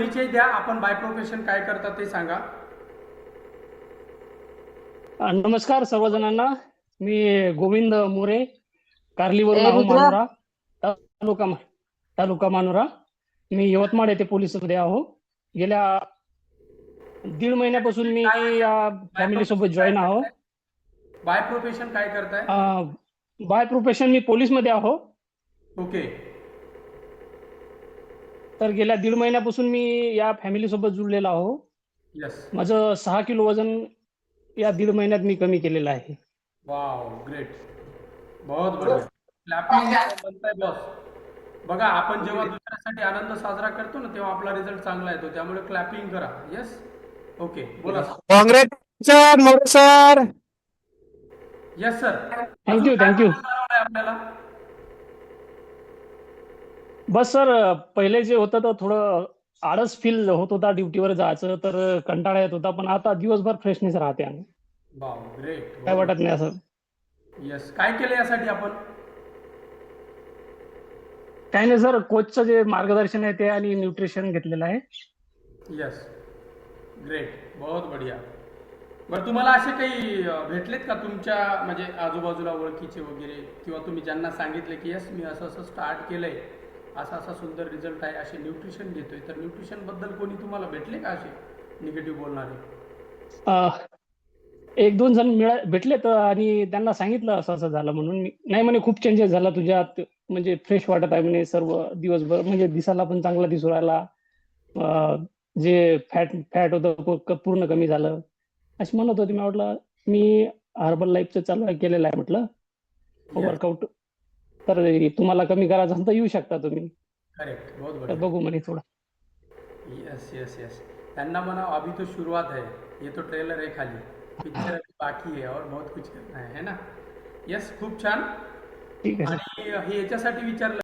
परिचय द्या, आपण बाय प्रोफेशन काय करता ते सांगा. नमस्कार सर्वजणांना. मी गोविंद मोरे, कार्लीवरून ए आहो, रुद्र. मानोरा तालुका तालुका मानोरा. मी यवतमाळ येथे पोलीसमध्ये आहो. गेल्या 1.5 महिन्यापासून मी या बाय फॅमिली सोबत प्रोफेशन काय जॉईन आहो. करताय? बाय प्रोफेशन काय करताय? बाय प्रोफेशन मी पोलीसमध्ये आहो. ओके. तर गेल्या 1.5 महिन्यापासून मी या फॅमिली सोबत जुळलेला आहो. यस. माझं 6 किलो वजन या 1.5 महिन्यात मी कमी केलेलं आहे. Wow, great. बहुत बढिया. क्लॅपिंग बनताय बॉस. बघा, आपण जेव्हा दुसऱ्यासाठी आनंद साजरा करतो ना, तेव्हा आपला रिझल्ट चांगला येतो. त्यामुळे क्लॅपिंग करा. यस. ओके, बोला. Congress More sir. Yes sir. Thank you thank you. आपल्याला बस सर, पहिले जे होतं तर थोडं आळस फील होत होता ड्युटीवर जायचं, तर कंटाळा येत होता. पण आता दिवसभर फ्रेशनेस राहते आणि वाव, ग्रेट. काय वाटत नाही असं. यस. काय केलं यासाठी आपण? काही नाही सर, कोचचं जे मार्गदर्शन आहे ते आणि न्यूट्रिशन घेतलेलं आहे. यस. ग्रेट. बहुत बढिया. बरं, तुम्हाला असे काही भेटलेत का तुमच्या म्हणजे आजूबाजूला ओळखीचे वगैरे, किंवा तुम्ही ज्यांना सांगितले की यस मी असं असं स्टार्ट केलंय, असा असा सुंदर रिझल्ट आहे, असे न्यूट्रिशन घेतोय, तर न्यूट्रिशन बद्दल कोणी तुम्हाला भेटले का असे निगेटिव्ह बोलणारे? अं, 1-2 जण भेटले तर, आणि त्यांना सांगितलं असं असं झालं म्हणून. नाही म्हणे, खूप चेंजेस झाला तुझ्यात, म्हणजे फ्रेश वाटत आहे म्हणे सर्व दिवसभर, म्हणजे दिसायला पण चांगला दिसू राहिला. जे फॅट फॅट होतं पूर्ण कमी झालं असं म्हणत होते. मी म्हटलं मी हर्बल लाईफचं चालू केलेलं आहे म्हटलं Yes. वर्कआउट. तर तुम्हाला कमी करायचं असेल तर येऊ शकता तुम्ही. करेक्ट. बहुत तर बढिया. बघू म्हणे थोडं. Yes yes yes. त्यांना म्हणा अभी तो शुरुआत है, ये तो ट्रेलर है खाली, पिक्चर अभी बाकी है और बहुत कुछ करना है ना. यस, खूप छान. ठीक आहे सर. आणि हे याच्यासाठी विचारलं